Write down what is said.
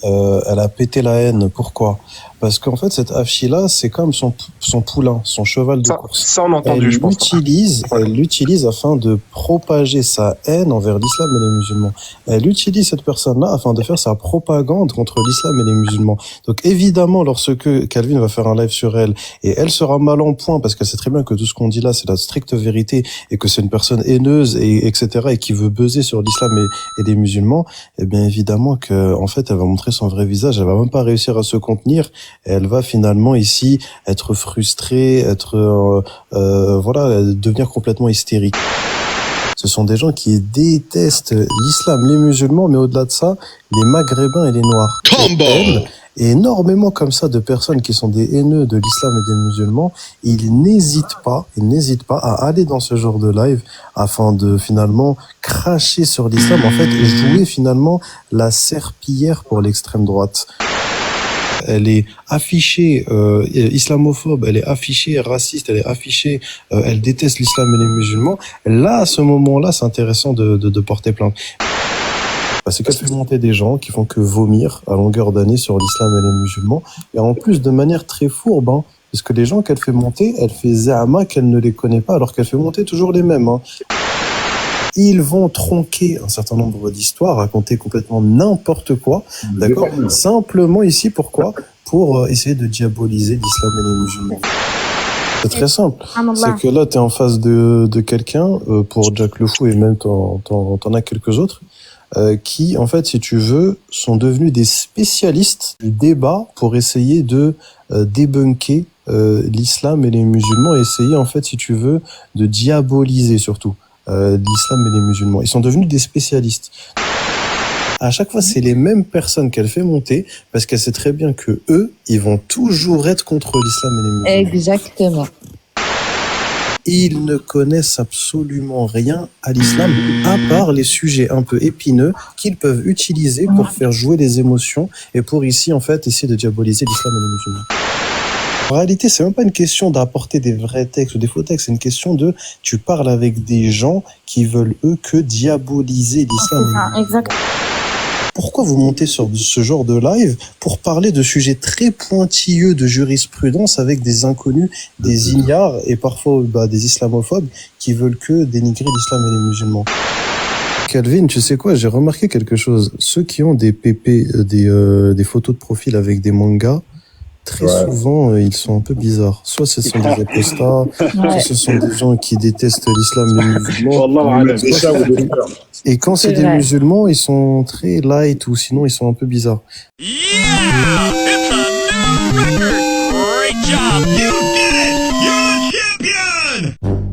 elle a pété la haine. Pourquoi? Parce qu'en fait, cette Afshi-là, c'est comme son poulain, son cheval de course. Ça, on a entendu, je pense. Elle l'utilise afin de propager sa haine envers l'islam et les musulmans. Elle utilise cette personne-là afin de faire sa propagande contre l'islam et les musulmans. Donc évidemment, lorsque Calvin va faire un live sur elle, et elle sera mal en point, parce qu'elle sait très bien que tout ce qu'on dit là, c'est la stricte vérité, et que c'est une personne haineuse, et etc., et qui veut buzzer sur l'islam et les musulmans, eh bien évidemment que, en fait, elle va montrer son vrai visage, elle va même pas réussir à se contenir, et elle va finalement ici être frustrée, devenir complètement hystérique. Ce sont des gens qui détestent l'islam, les musulmans, mais au-delà de ça, les maghrébins et les noirs. Et énormément comme ça de personnes qui sont des haineux de l'islam et des musulmans, ils n'hésitent pas à aller dans ce genre de live afin de finalement cracher sur l'islam, en fait, et jouer finalement la serpillière pour l'extrême droite. Elle est affichée islamophobe, elle est affichée raciste, elle est affichée, elle déteste l'islam et les musulmans. Là, à ce moment-là, c'est intéressant de porter plainte. C'est qu'elle fait monter des gens qui font que vomir à longueur d'année sur l'islam et les musulmans, et en plus de manière très fourbe, hein, parce que les gens qu'elle fait monter, elle fait zama qu'elle ne les connaît pas, alors qu'elle fait monter toujours les mêmes. Hein. Ils vont tronquer un certain nombre d'histoires, raconter complètement n'importe quoi, d'accord? Simplement ici, pourquoi? Pour essayer de diaboliser l'islam et les musulmans. C'est très simple. C'est que là, tu es en face de quelqu'un, pour Jack le Fou, et même t'en as quelques autres, qui, en fait, si tu veux, sont devenus des spécialistes du débat pour essayer de débunker l'islam et les musulmans, et essayer, en fait, si tu veux, de diaboliser surtout l'islam et les musulmans. Ils sont devenus des spécialistes. À chaque fois, c'est les mêmes personnes qu'elle fait monter, parce qu'elle sait très bien que eux, ils vont toujours être contre l'islam et les musulmans. Exactement. Ils ne connaissent absolument rien à l'islam, à part les sujets un peu épineux qu'ils peuvent utiliser pour faire jouer les émotions et pour ici, en fait, essayer de diaboliser l'islam et les musulmans. En réalité, c'est même pas une question d'apporter des vrais textes ou des faux textes, c'est une question de tu parles avec des gens qui veulent eux que diaboliser l'islam. Exact. Pourquoi vous montez sur ce genre de live pour parler de sujets très pointilleux de jurisprudence avec des inconnus, des ignares et parfois des islamophobes qui veulent que dénigrer l'islam et les musulmans? Calvin, tu sais quoi, j'ai remarqué quelque chose. Ceux qui ont des PP, des photos de profil avec des mangas, très souvent, ils sont un peu bizarres. Soit ce sont des apostats, soit ce sont des gens qui détestent l'islam et les musulmans. Et quand c'est des musulmans, ils sont très light ou sinon ils sont un peu bizarres. Yeah! It's a new record! Great job! You did it! You're the champion!